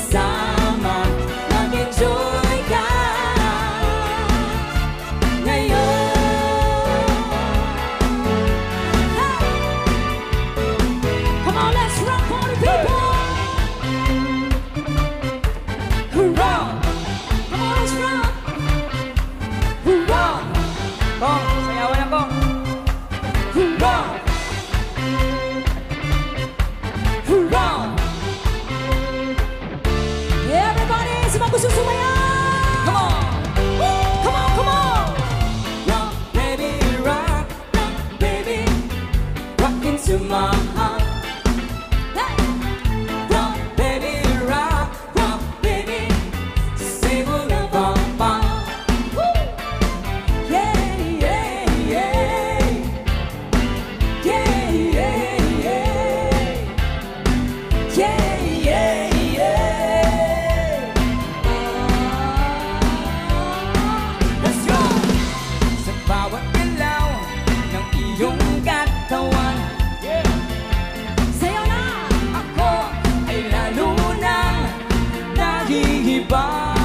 sama, mag-enjoy ka ngayon. Come on, let's rock, party people! Hurrah! Come on, let's rock! Hurrah! Kong, sayawan ako! Hurrah! Hurrah! Everybody, sino gusto sumayaw? Come on! Come on, come on! Rock, baby, rock, rock, baby, rock into my heart. Hey! Rock, baby, rock, baby, say we'll never part. Yeah, yeah, yeah. Yeah, yeah, yeah. Yeah, yeah, yeah. Let's go! Sa bawat galaw ng iyong katawan, sa'yo na ako ay lalo nang nahihibang.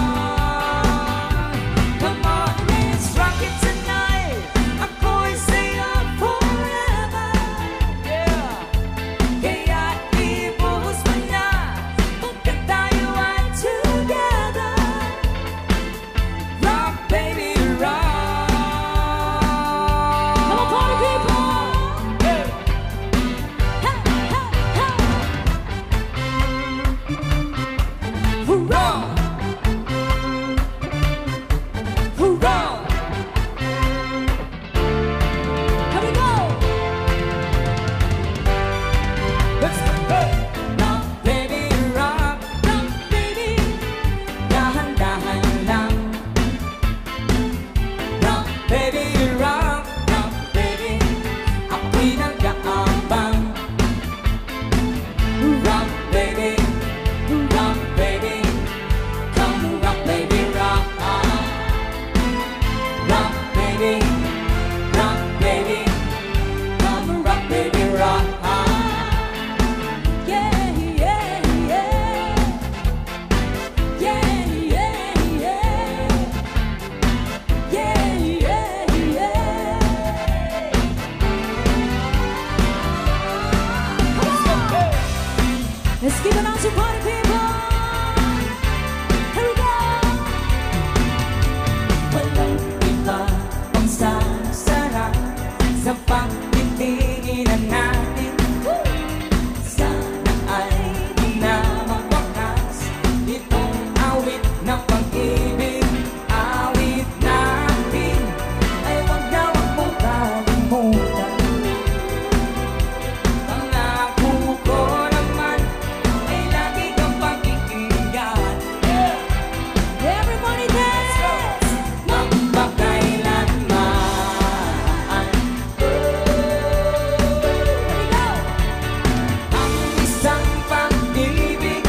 Come on, let's rock it tonight. Ako'y sa'yo forever. Yeah. Kaya ibuhos mo na pagkat tayo ay together. Rock, baby, rock. Come on, party people. Hey, hey, hey. Hurrah! Hurrah! Here we go! Let's go! Hey! Rock, baby, rock, rock, baby, dahan-dahan lang. Rock, baby, rock, baby, ako'y nag-aabang. Rock, baby, come rock, baby, rock. Rock, baby, come rock, baby, rock. Yeah, yeah, yeah. Yeah, yeah, yeah. Yeah, yeah, yeah. Come on! Let's give it out to party people. Here we go. Walang iba pang sasarap sa pagtitinginan natin. Sana ay di na mawakas itong awit ng pag-ibig. Awit natin ay wag na wag mong kalimutan. Pangako ko naman ay lagi kang pakikinggan. Everybody dance! Magpakailanman. Here we go! Ang isang pag-ibig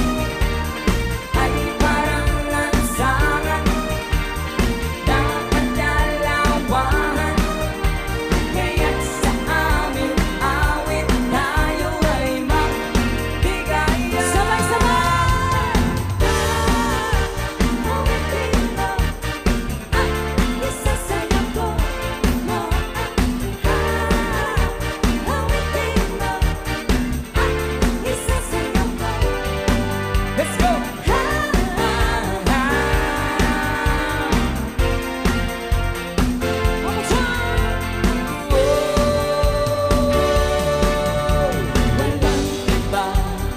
ay parang lansangan, dapat dalawahan. Kaya't sa aming awit tayo ay magbigayan. Sabay-sabay! Awitin mo at isasayaw ko mo. Awitin mo at isasayaw ko. Let's go! One more time! Walang iba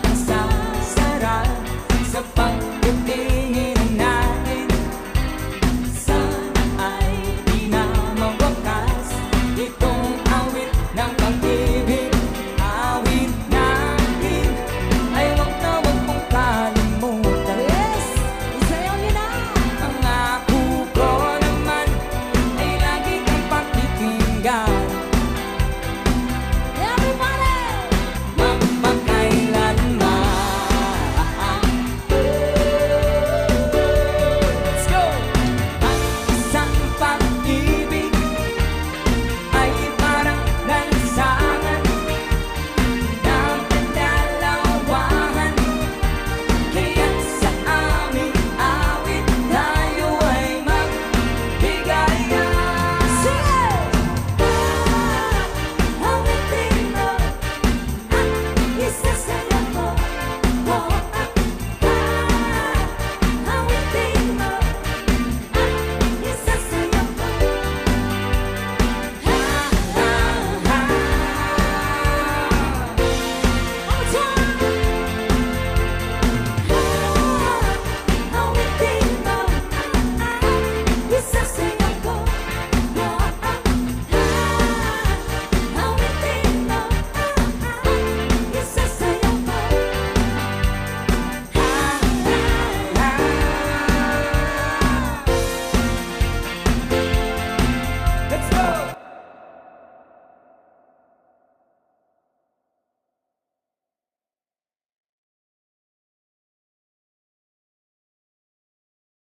ang sasarap sa pagtitingin